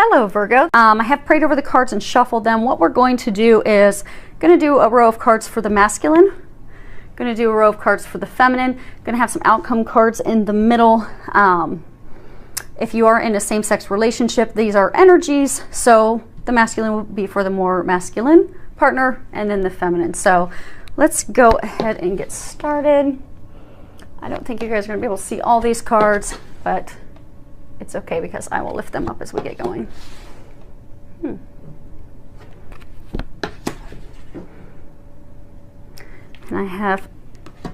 Hello Virgo. I have prayed over the cards and shuffled them. What we're going to do is do a row of cards for the masculine, going to do a row of cards for the feminine, going to have some outcome cards in the middle. If you are in a same-sex relationship, these are energies, so the masculine will be for the more masculine partner and then the feminine. So let's go ahead and get started. I don't think you guys are going to be able to see all these cards, but it's okay because I will lift them up as we get going. And I have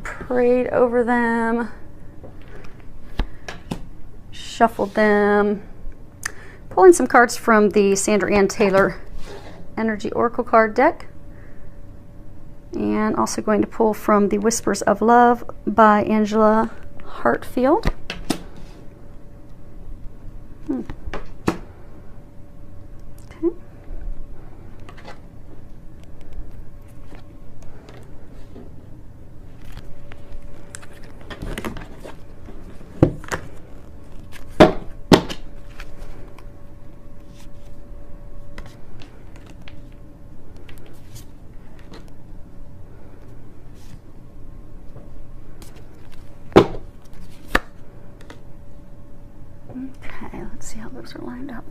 prayed over them, shuffled them, pulling some cards from the Sandra Ann Taylor Energy Oracle card deck, and also going to pull from the Whispers of Love by Angela Hartfield. Okay. Okay, let's see how those are lined up.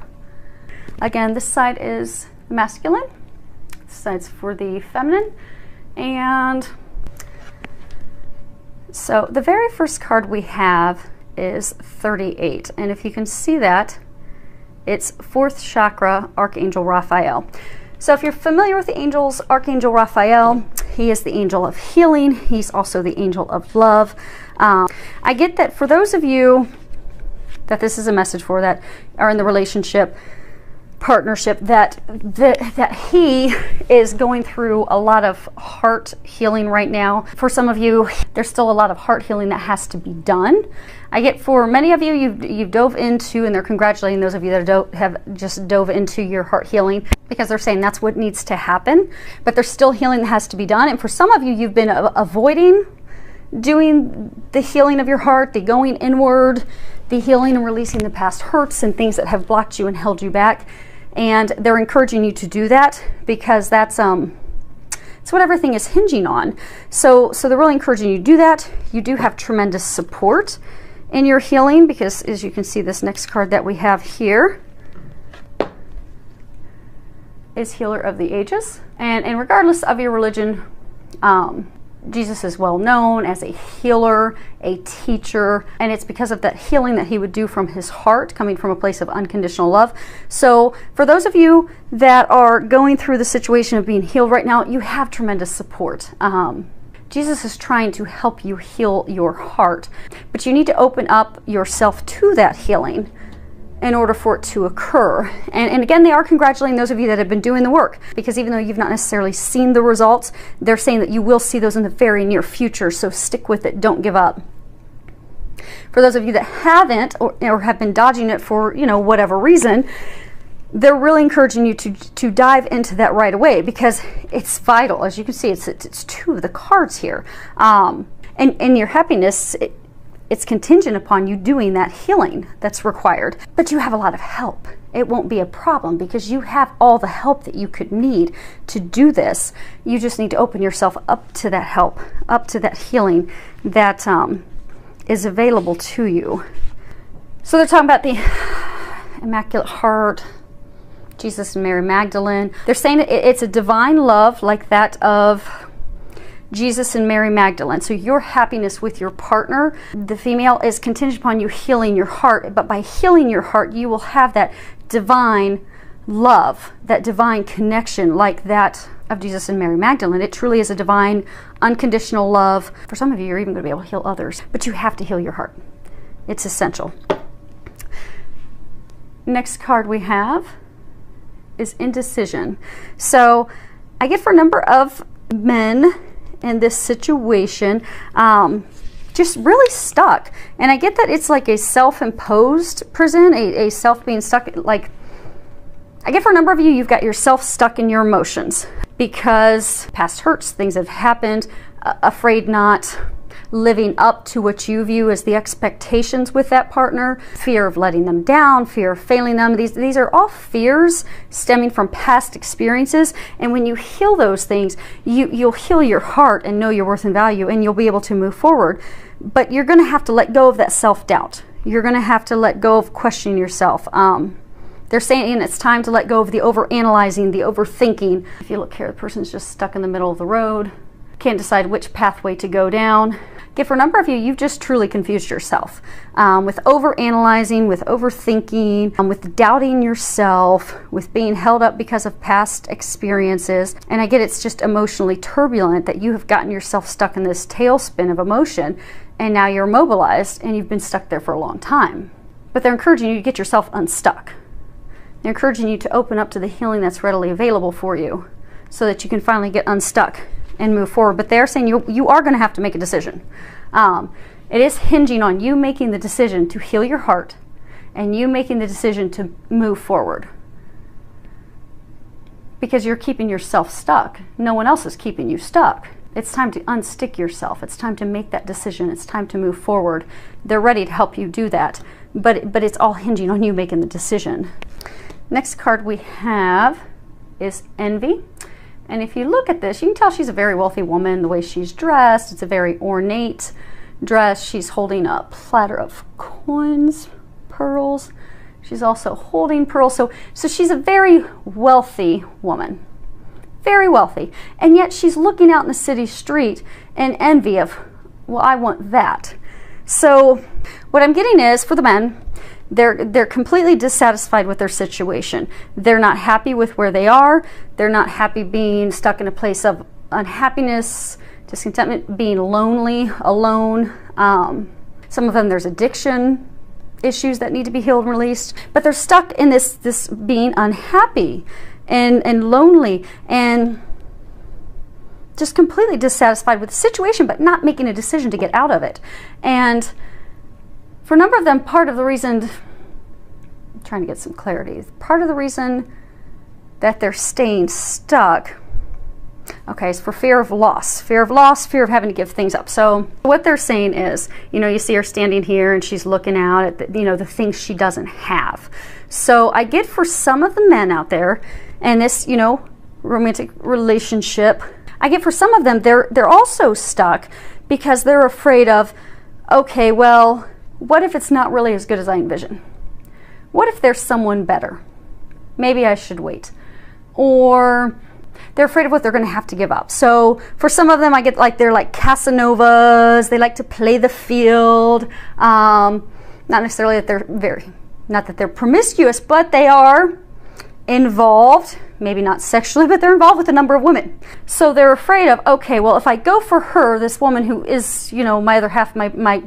Again, this side is masculine, this side's for the feminine, and so the very first card we have is 38, and if you can see that, it's 4th chakra, Archangel Raphael. So if you're familiar with the angels, Archangel Raphael, he is the angel of healing. He's also the angel of love. I get that for those of you that this is a message for that are in the relationship partnership, that he is going through a lot of heart healing right now. For some of you, there's still a lot of heart healing that has to be done. I get for many of you, you've dove into, and they're congratulating those of you that have just dove into your heart healing, because they're saying that's what needs to happen, but there's still healing that has to be done. And for some of you, you've been avoiding doing the healing of your heart, the going inward, the healing and releasing the past hurts and things that have blocked you and held you back. And they're encouraging you to do that because that's it's what everything is hinging on. So they're really encouraging you to do that. You do have tremendous support in your healing because, as you can see, this next card that we have here is Healer of the Ages. And regardless of your religion, Jesus is well known as a healer, a teacher, and it's because of that healing that he would do from his heart, coming from a place of unconditional love. So for those of you that are going through the situation of being healed right now, you have tremendous support. Jesus is trying to help you heal your heart, but you need to open up yourself to that healing in order for it to occur. And again, they are congratulating those of you that have been doing the work, because even though you've not necessarily seen the results, they're saying that you will see those in the very near future, so stick with it, don't give up. For those of you that haven't or have been dodging it for, whatever reason, they're really encouraging you to dive into that right away, because it's vital. As you can see, it's 2 of the cards here. And your happiness, it's contingent upon you doing that healing that's required. But you have a lot of help. It won't be a problem because you have all the help that you could need to do this. You just need to open yourself up to that help, up to that healing that is available to you. So they're talking about the Immaculate Heart, Jesus and Mary Magdalene. They're saying it's a divine love like that of Jesus and Mary Magdalene. So your happiness with your partner, the female, is contingent upon you healing your heart. But by healing your heart, you will have that divine love, that divine connection like that of Jesus and Mary Magdalene. It truly is a divine, unconditional love. For some of you, you're even going to be able to heal others. But you have to heal your heart. It's essential. Next card we have is Indecision. So I get for a number of men in this situation, just really stuck. And I get that it's like a self-imposed prison, a self being stuck. Like, I get for a number of you, you've got yourself stuck in your emotions because past hurts, things have happened, afraid not living up to what you view as the expectations with that partner, fear of letting them down, fear of failing them. These are all fears stemming from past experiences. And when you heal those things, you'll heal your heart and know your worth and value, and you'll be able to move forward. But you're going to have to let go of that self-doubt. You're going to have to let go of questioning yourself. They're saying it's time to let go of the overanalyzing, the overthinking. If you look here, the person's just stuck in the middle of the road, can't decide which pathway to go down. Again, for a number of you, you've just truly confused yourself with overanalyzing, with overthinking, with doubting yourself, with being held up because of past experiences. And I get it's just emotionally turbulent that you have gotten yourself stuck in this tailspin of emotion, and now you're immobilized and you've been stuck there for a long time. But they're encouraging you to get yourself unstuck. They're encouraging you to open up to the healing that's readily available for you so that you can finally get unstuck and move forward. But they're saying you are going to have to make a decision. It is hinging on you making the decision to heal your heart and you making the decision to move forward. Because you're keeping yourself stuck. No one else is keeping you stuck. It's time to unstick yourself. It's time to make that decision. It's time to move forward. They're ready to help you do that. But it's all hinging on you making the decision. Next card we have is Envy. And if you look at this, you can tell she's a very wealthy woman. The way she's dressed, it's a very ornate dress. She's holding a platter of coins, pearls. She's also holding pearls. So she's a very wealthy woman. Very wealthy. And yet she's looking out in the city street in envy of, well, I want that. So what I'm getting is, for the men, they're completely dissatisfied with their situation. They're not happy with where they are. They're not happy being stuck in a place of unhappiness, discontentment, being lonely, alone. Some of them, there's addiction issues that need to be healed and released. But they're stuck in this being unhappy and lonely and just completely dissatisfied with the situation, but not making a decision to get out of it. And for a number of them, part of the reason, I'm trying to get some clarity, part of the reason that they're staying stuck, okay, is for fear of loss, fear of having to give things up. So what they're saying is, you see her standing here and she's looking out at the things she doesn't have. So I get for some of the men out there, and this, romantic relationship, I get for some of them, they're also stuck because they're afraid of, okay, well, what if it's not really as good as I envision? What if there's someone better? Maybe I should wait. Or they're afraid of what they're going to have to give up. So for some of them, I get they're like Casanovas. They like to play the field. Not necessarily that not that they're promiscuous, but they are involved, maybe not sexually, but they're involved with a number of women. So they're afraid of, okay, well, if I go for her, this woman who is, my other half, my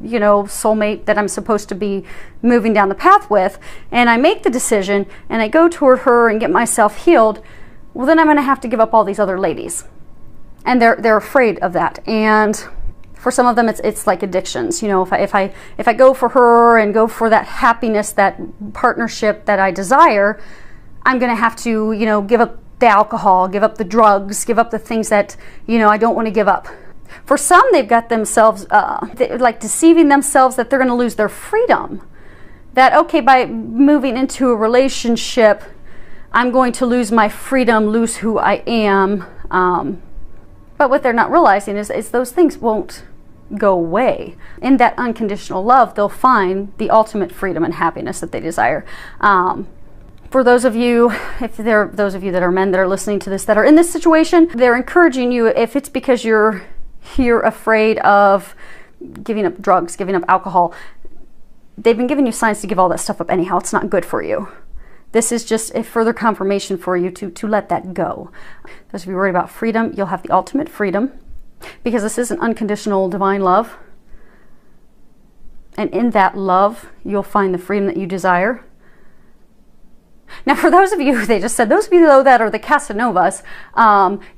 soulmate that I'm supposed to be moving down the path with, and I make the decision and I go toward her and get myself healed, well, then I'm going to have to give up all these other ladies. And they're afraid of that. And for some of them, it's like addictions. If I go for her and go for that happiness, that partnership that I desire, I'm going to have to, give up the alcohol, give up the drugs, give up the things that, I don't want to give up. For some, they've got themselves, like deceiving themselves that they're going to lose their freedom. That, okay, by moving into a relationship, I'm going to lose my freedom, lose who I am. But what they're not realizing is those things won't go away. In that unconditional love, they'll find the ultimate freedom and happiness that they desire. For those of you, if there are those of you that are men that are listening to this that are in this situation, they're encouraging you, if it's because you're afraid of giving up drugs, giving up alcohol, they've been giving you signs to give all that stuff up anyhow. It's not good for you. This is just a further confirmation for you to let that go. Those of you worried about freedom, you'll have the ultimate freedom because this is an unconditional divine love. And in that love, you'll find the freedom that you desire. Now, for those of you, they just said, those of you though that are the Casanovas,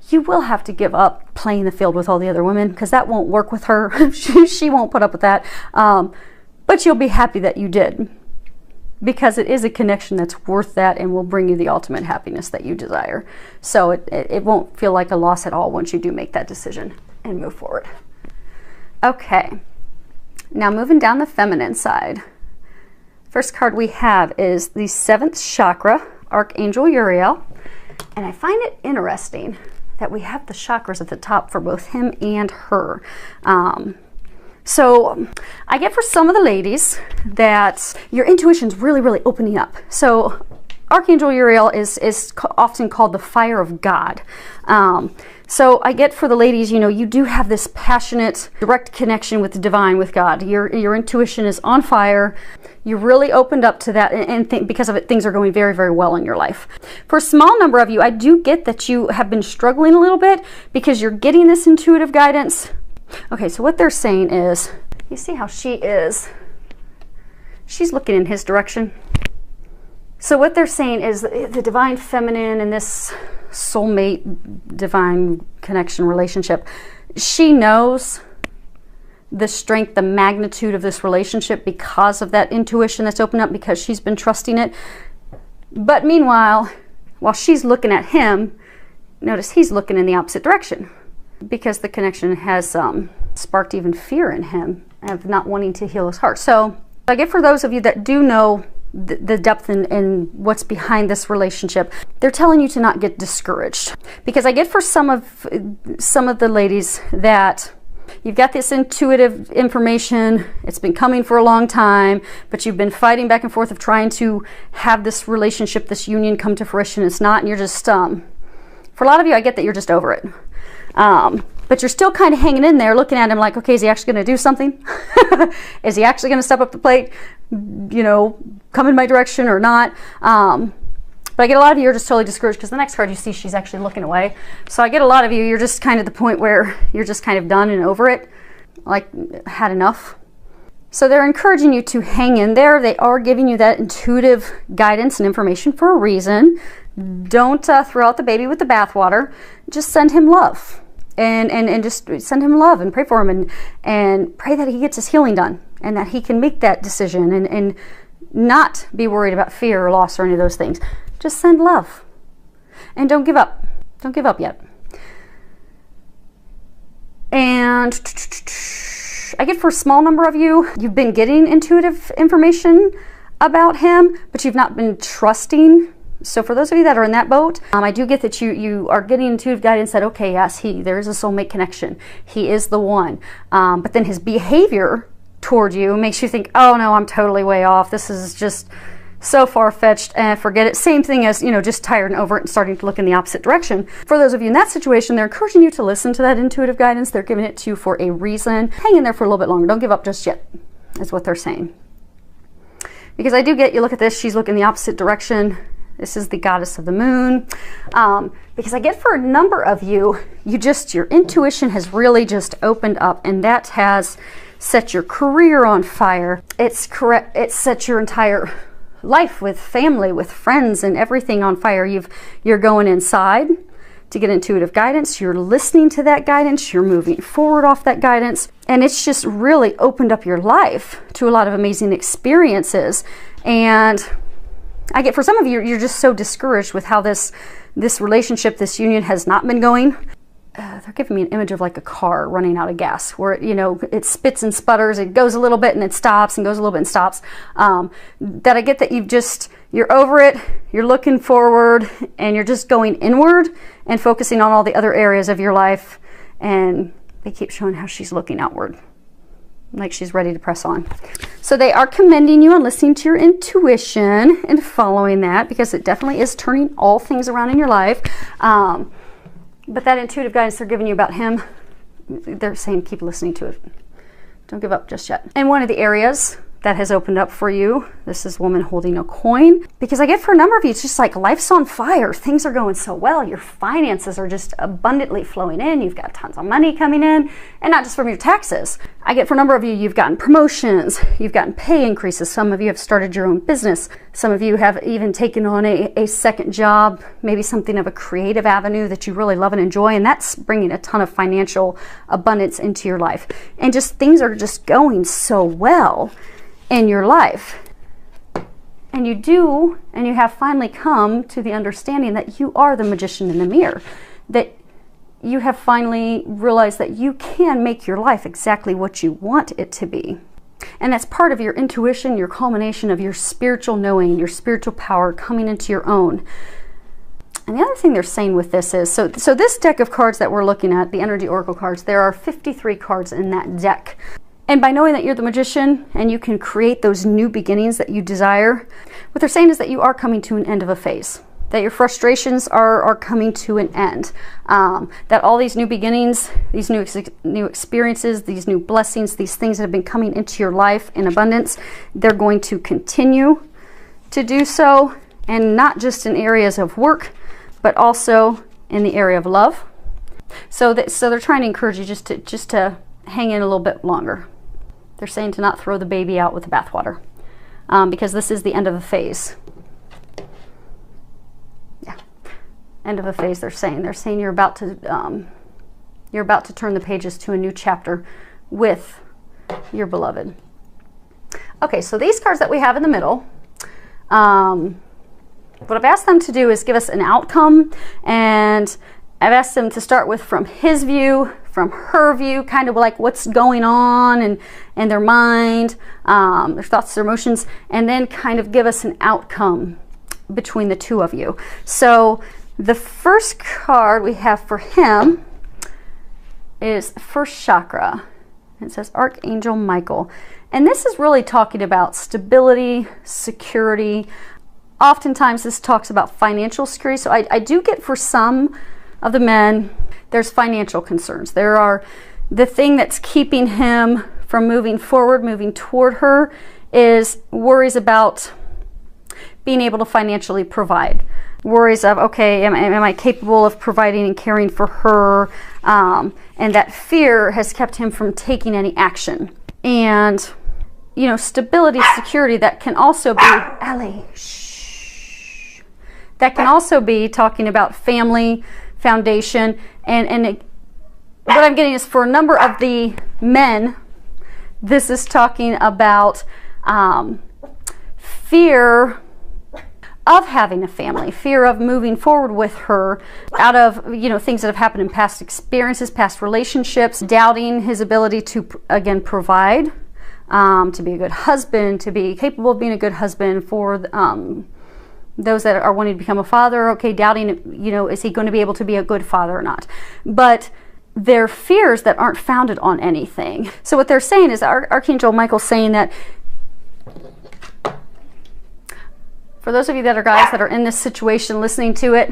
you will have to give up playing the field with all the other women because that won't work with her. she won't put up with that. But you'll be happy that you did because it is a connection that's worth that and will bring you the ultimate happiness that you desire. So it won't feel like a loss at all once you do make that decision and move forward. Okay, now moving down the feminine side. First card we have is the 7th chakra, Archangel Uriel. And I find it interesting that we have the chakras at the top for both him and her. So I get for some of the ladies that your intuition's really, really opening up. So Archangel Uriel is often called the fire of God. So I get for the ladies, you know, you do have this passionate, direct connection with the divine, with God. Your intuition is on fire. You really opened up to that, and because of it, things are going very, very well in your life. For a small number of you, I do get that you have been struggling a little bit because you're getting this intuitive guidance. Okay, so what they're saying is, you see how she is? She's looking in his direction. So what they're saying is the divine feminine and this soulmate divine connection relationship, she knows the strength, the magnitude of this relationship because of that intuition that's opened up, because she's been trusting it. But meanwhile, while she's looking at him, notice he's looking in the opposite direction because the connection has sparked even fear in him of not wanting to heal his heart. So I get for those of you that do know the depth and what's behind this relationship, they're telling you to not get discouraged, because I get for some of the ladies that you've got this intuitive information, it's been coming for a long time, but you've been fighting back and forth of trying to have this relationship, this union come to fruition. It's not, and you're just for a lot of you, I get that you're just over it, but you're still kind of hanging in there looking at him like, okay, is he actually going to do something? Is he actually going to step up the plate, you know, come in my direction or not? But I get a lot of you are just totally discouraged because the next card you see, she's actually looking away. So I get a lot of you, you're just kind of the point where you're just kind of done and over it, like had enough. So they're encouraging you to hang in there. They are giving you that intuitive guidance and information for a reason. Don't throw out the baby with the bathwater. Just send him love. And just send him love and pray for him and pray that he gets his healing done and that he can make that decision and not be worried about fear or loss or any of those things. Just send love and don't give up. Don't give up yet. And I get for a small number of you, you've been getting intuitive information about him, but you've not been trusting. So for those of you that are in that boat, I do get that you are getting intuitive guidance that, okay, yes, there is a soulmate connection. He is the one. But then his behavior toward you makes you think, oh no, I'm totally way off. This is just so far-fetched and forget it. Same thing as, you know, just tired and over it and starting to look in the opposite direction. For those of you in that situation, they're encouraging you to listen to that intuitive guidance. They're giving it to you for a reason. Hang in there for a little bit longer. Don't give up just yet, is what they're saying. Because I do get, you look at this, she's looking the opposite direction. This is the goddess of the moon. Because I get for a number of you, your intuition has really just opened up, and that has set your career on fire. It's set your entire life with family, with friends, and everything on fire. You're going inside to get intuitive guidance. You're listening to that guidance. You're moving forward off that guidance. And it's just really opened up your life to a lot of amazing experiences. And I get for some of you, you're just so discouraged with how this relationship, this union has not been going. They're giving me an image of like a car running out of gas, where it spits and sputters, it goes a little bit and it stops and goes a little bit and stops. That I get that you're over it, you're looking forward, and you're just going inward and focusing on all the other areas of your life. And they keep showing how she's looking outward, like she's ready to press on. So they are commending you on listening to your intuition and following that, because it definitely is turning all things around in your life. But that intuitive guidance they're giving you about him, they're saying keep listening to it. Don't give up just yet. And one of the areas that has opened up for you, this is woman holding a coin, because I get for a number of you, it's just like life's on fire. Things are going so well. Your finances are just abundantly flowing in. You've got tons of money coming in, and not just from your taxes. I get for a number of you, you've gotten promotions, you've gotten pay increases. Some of you have started your own business. Some of you have even taken on a second job, maybe something of a creative avenue that you really love and enjoy, and that's bringing a ton of financial abundance into your life. And just things are just going so well in your life. And you have finally come to the understanding that you are the magician in the mirror, that you have finally realized that you can make your life exactly what you want it to be. And that's part of your intuition, your culmination of your spiritual knowing, your spiritual power coming into your own. And the other thing they're saying with this is, so this deck of cards that we're looking at, the Energy Oracle cards, there are 53 cards in that deck. And by knowing that you're the magician and you can create those new beginnings that you desire, what they're saying is that you are coming to an end of a phase, that your frustrations are coming to an end, that all these new beginnings, these new experiences, these new blessings, these things that have been coming into your life in abundance, they're going to continue to do so, and not just in areas of work, but also in the area of love. So they're trying to encourage you just to hang in a little bit longer. They're saying to not throw the baby out with the bathwater, because this is the end of a phase. Yeah, end of a phase. They're saying you're about to turn the pages to a new chapter with your beloved. Okay, so these cards that we have in the middle, what I've asked them to do is give us an outcome, and I've asked them to start with from his view, from her view, kind of like what's going on in their mind, their thoughts, their emotions, and then kind of give us an outcome between the two of you. So the first card we have for him is first chakra. It says Archangel Michael. And this is really talking about stability, security. Oftentimes this talks about financial security. So I do get for some of the men, there's financial concerns. There are the thing that's keeping him from moving forward, moving toward her, is worries about being able to financially provide. Worries of, okay, am I capable of providing and caring for her? And that fear has kept him from taking any action. And, you know, stability, security, that can also be, Ellie, shh. That can also be talking about family, foundation, and what I'm getting is for a number of the men, this is talking about fear of having a family, fear of moving forward with her out of, you know, things that have happened in past experiences, past relationships, doubting his ability to, again, provide, to be a good husband, to be capable of being a good husband for those that are wanting to become a father. Okay, doubting, you know, is he going to be able to be a good father or not? But they're fears that aren't founded on anything. So what they're saying is Archangel Michael's saying that for those of you that are guys that are in this situation listening to it,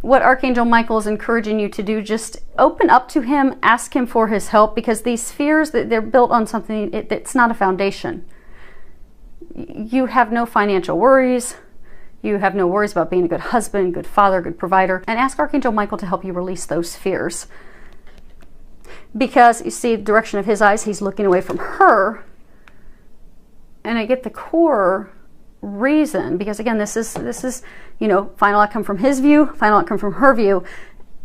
what Archangel Michael is encouraging you to do, just open up to him, ask him for his help, because these fears, they're built on something, it's not a foundation. You have no financial worries. You have no worries about being a good husband, good father, good provider. And ask Archangel Michael to help you release those fears. Because you see the direction of his eyes, he's looking away from her. And I get the core reason, because again, this is, you know, final outcome from his view, final outcome from her view.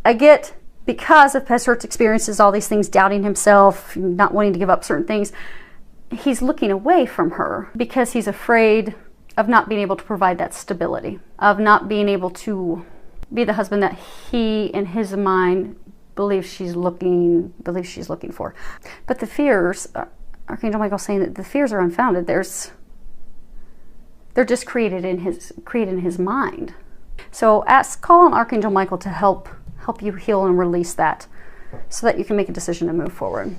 I get, because of past hurts, experiences, all these things, doubting himself, not wanting to give up certain things, he's looking away from her because he's afraid of not being able to provide that stability, of not being able to be the husband that he, in his mind, believes she's looking for. But the fears, Archangel Michael's saying that the fears are unfounded. They're just created in his mind. So call on Archangel Michael to help you heal and release that, so that you can make a decision to move forward.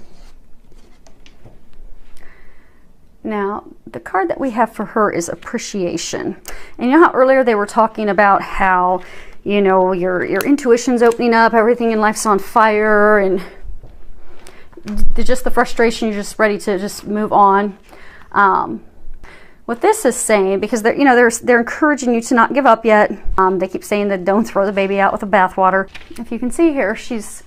Now, the card that we have for her is appreciation. And you know how earlier they were talking about how, you know, your intuition's opening up, everything in life's on fire, and just the frustration, you're just ready to just move on. What this is saying, because they're encouraging you to not give up yet. They keep saying that don't throw the baby out with the bathwater. If you can see here, she's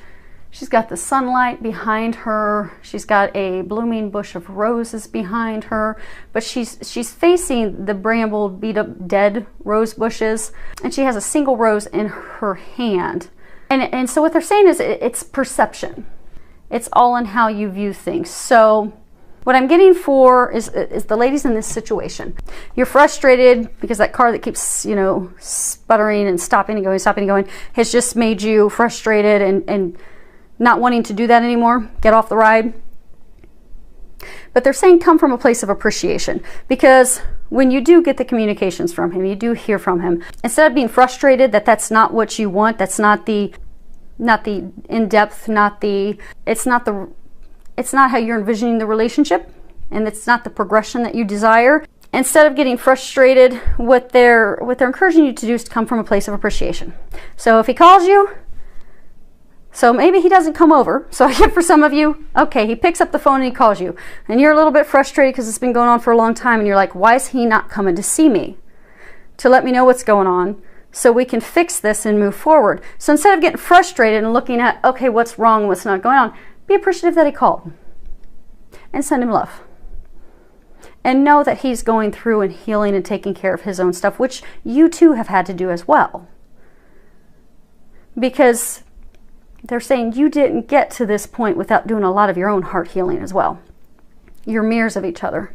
got the sunlight behind her. She's got a blooming bush of roses behind her, but she's facing the bramble, beat up, dead rose bushes, and she has a single rose in her hand. And so what they're saying is it's perception. It's all in how you view things. So What I'm getting for is the ladies in this situation. You're frustrated because that car that keeps, you know, sputtering and stopping and going has just made you frustrated and not wanting to do that anymore. Get off the ride. But they're saying come from a place of appreciation, because when you do get the communications from him, you do hear from him, instead of being frustrated that that's not what you want, that's not the in-depth, it's not how you're envisioning the relationship, and it's not the progression that you desire. Instead of getting frustrated, what they're encouraging you to do is to come from a place of appreciation. So if he calls you, so maybe he doesn't come over. So I get for some of you, okay, he picks up the phone and he calls you, and you're a little bit frustrated because it's been going on for a long time, and you're like, why is he not coming to see me to let me know what's going on so we can fix this and move forward? So instead of getting frustrated and looking at, okay, what's wrong, what's not going on, be appreciative that he called and send him love. And know that he's going through and healing and taking care of his own stuff, which you too have had to do as well. Because they're saying you didn't get to this point without doing a lot of your own heart healing as well. You're mirrors of each other.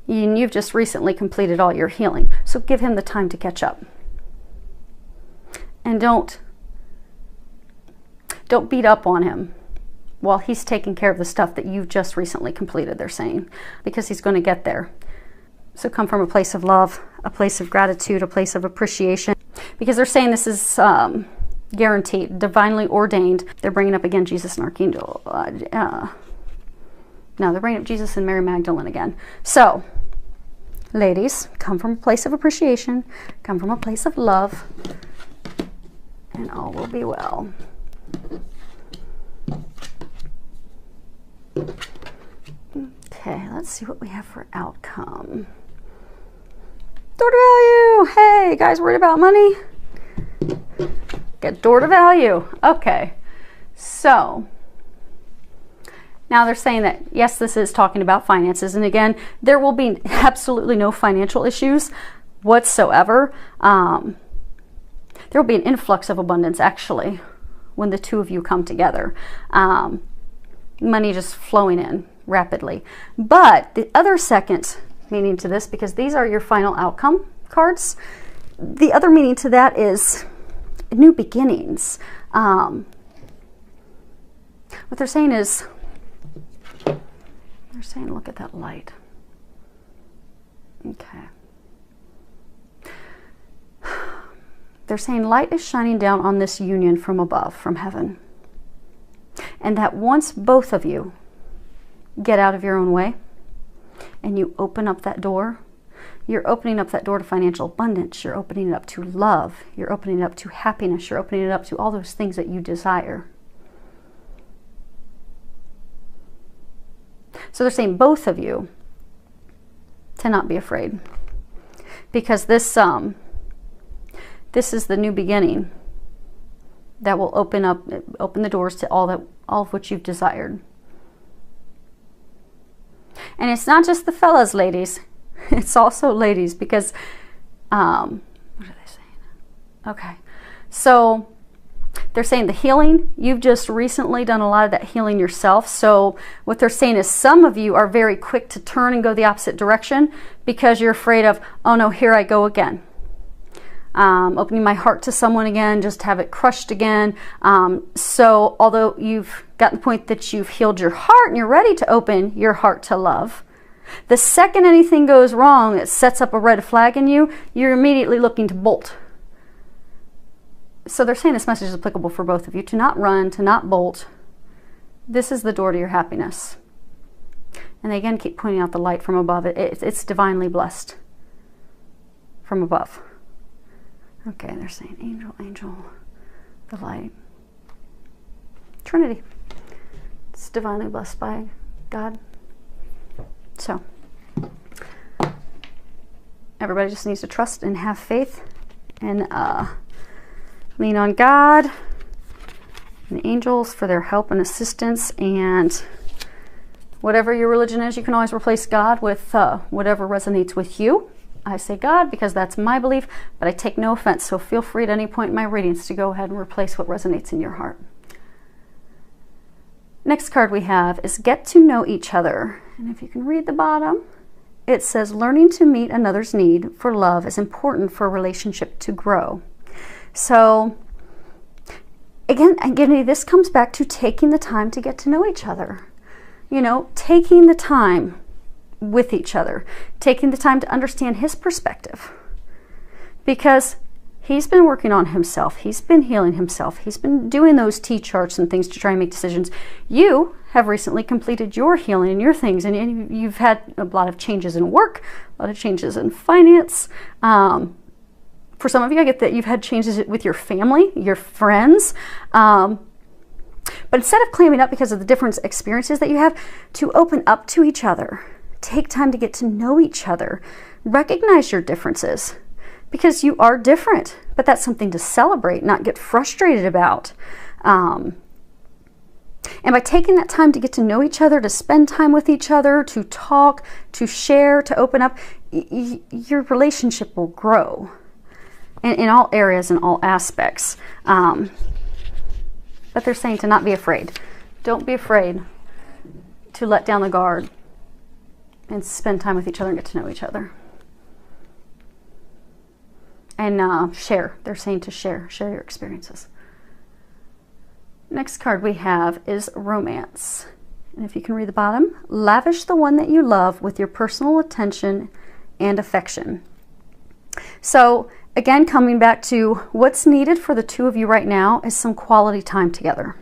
And you've just recently completed all your healing. So give him the time to catch up. And don't beat up on him while he's taking care of the stuff that you've just recently completed, they're saying, because he's going to get there. So come from a place of love, a place of gratitude, a place of appreciation, because they're saying this is guaranteed, divinely ordained. They're bringing up again Jesus and Archangel. No, they're bringing up Jesus and Mary Magdalene again. So, ladies, come from a place of appreciation, come from a place of love, and all will be well. Okay, let's see what we have for outcome. Door to value. Hey, guys, worried about money? Get door to value. Okay, so now they're saying that, yes, this is talking about finances. And again, there will be absolutely no financial issues whatsoever. There will be an influx of abundance, actually, when the two of you come together. Money just flowing in rapidly. But the other second meaning to this, because these are your final outcome cards, the other meaning to that is new beginnings. What they're saying is, they're saying, look at that light. Okay. They're saying light is shining down on this union from above, from heaven. And that once both of you get out of your own way and you open up that door, you're opening up that door to financial abundance. You're opening it up to love. You're opening it up to happiness. You're opening it up to all those things that you desire. So they're saying both of you to not be afraid, because this is the new beginning that will open the doors to all of what you've desired. And it's not just the fellas, ladies. It's also ladies, because what are they saying? Okay, so they're saying the healing, you've just recently done a lot of that healing yourself. So what they're saying is some of you are very quick to turn and go the opposite direction because you're afraid of, oh no, here I go again. Opening my heart to someone again, just have it crushed again. So although you've gotten the point that you've healed your heart and you're ready to open your heart to love, the second anything goes wrong that sets up a red flag in you, you're immediately looking to bolt. So they're saying this message is applicable for both of you, to not run, to not bolt. This is the door to your happiness. And they again keep pointing out the light from above. It's divinely blessed from above. Okay, they're saying angel, angel, the light. Trinity. It's divinely blessed by God. So, everybody just needs to trust and have faith and lean on God and the angels for their help and assistance. And whatever your religion is, you can always replace God with whatever resonates with you. I say God because that's my belief, but I take no offense. So feel free at any point in my readings to go ahead and replace what resonates in your heart. Next card we have is get to know each other. And if you can read the bottom, it says learning to meet another's need for love is important for a relationship to grow. So again, this comes back to taking the time to get to know each other. You know, taking the time with each other, taking the time to understand his perspective. Because he's been working on himself. He's been healing himself. He's been doing those T-charts and things to try and make decisions. You have recently completed your healing and your things, and you've had a lot of changes in work, a lot of changes in finance. For some of you, I get that you've had changes with your family, your friends. But instead of clamming up because of the different experiences that you have, to open up to each other. Take time to get to know each other. Recognize your differences. Because you are different, but that's something to celebrate, not get frustrated about. And by taking that time to get to know each other, to spend time with each other, to talk, to share, to open up, your relationship will grow in all areas and all aspects. But they're saying to not be afraid. Don't be afraid to let down the guard and spend time with each other and get to know each other. And share. They're saying to share your experiences. Next card we have is romance. And if you can read the bottom, lavish the one that you love with your personal attention and affection. So again, coming back to what's needed for the two of you right now is some quality time together.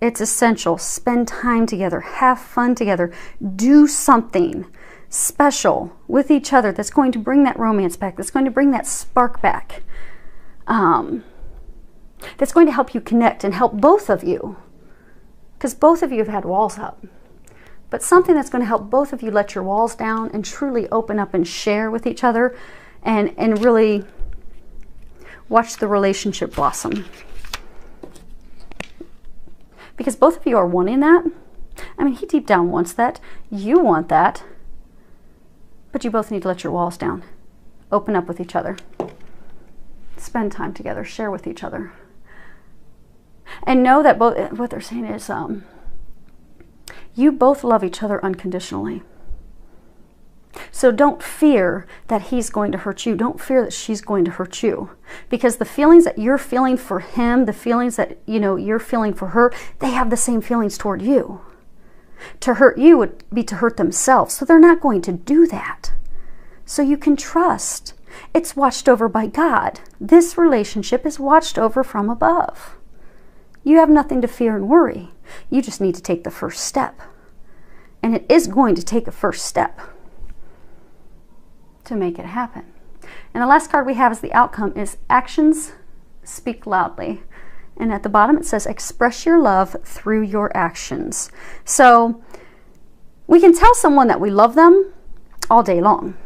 It's essential. Spend time together. Have fun together. Do something special with each other that's going to bring that romance back, that's going to bring that spark back, that's going to help you connect and help both of you, because both of you have had walls up, but something that's going to help both of you let your walls down and truly open up and share with each other and really watch the relationship blossom, because both of you are wanting that. I mean, he deep down wants that, you want that. But you both need to let your walls down. Open up with each other. Spend time together. Share with each other. And know that both, what they're saying is, you both love each other unconditionally. So don't fear that he's going to hurt you. Don't fear that she's going to hurt you. Because the feelings that you're feeling for him, the feelings that, you're feeling for her, they have the same feelings toward you. To hurt you would be to hurt themselves. So they're not going to do that. So you can trust. It's watched over by God. This relationship is watched over from above. You have nothing to fear and worry. You just need to take the first step. And it is going to take a first step to make it happen. And the last card we have as the outcome is actions speak loudly. And at the bottom it says, express your love through your actions. So we can tell someone that we love them all day long,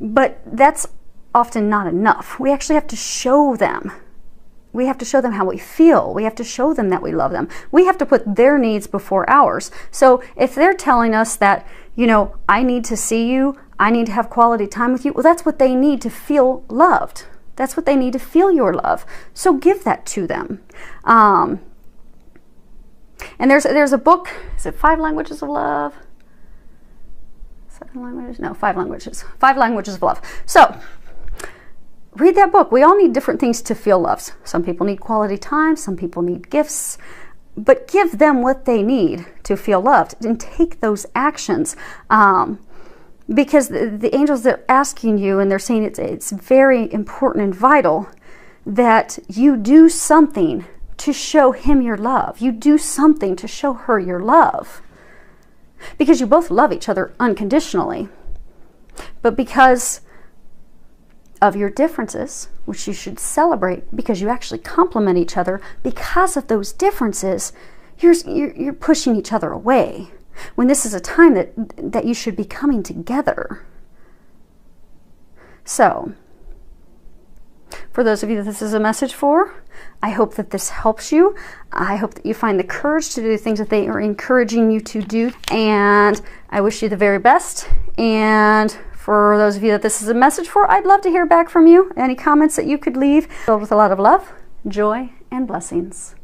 but that's often not enough. We actually have to show them. We have to show them how we feel. We have to show them that we love them. We have to put their needs before ours. So if they're telling us that, I need to see you, I need to have quality time with you, well, that's what they need to feel loved. That's what they need to feel your love. So give that to them. And there's a book, is it 5 Languages of Love? 7 languages? No, 5 languages. 5 Languages of Love. So read that book. We all need different things to feel loved. Some people need quality time. Some people need gifts. But give them what they need to feel loved and take those actions. Because the angels are asking you, and they're saying it's very important and vital that you do something to show him your love. You do something to show her your love. Because you both love each other unconditionally. But because of your differences, which you should celebrate because you actually complement each other, because of those differences, you're pushing each other away. When this is a time that you should be coming together. So, for those of you that this is a message for, I hope that this helps you. I hope that you find the courage to do the things that they are encouraging you to do. And I wish you the very best. And for those of you that this is a message for, I'd love to hear back from you. Any comments that you could leave, filled with a lot of love, joy, and blessings.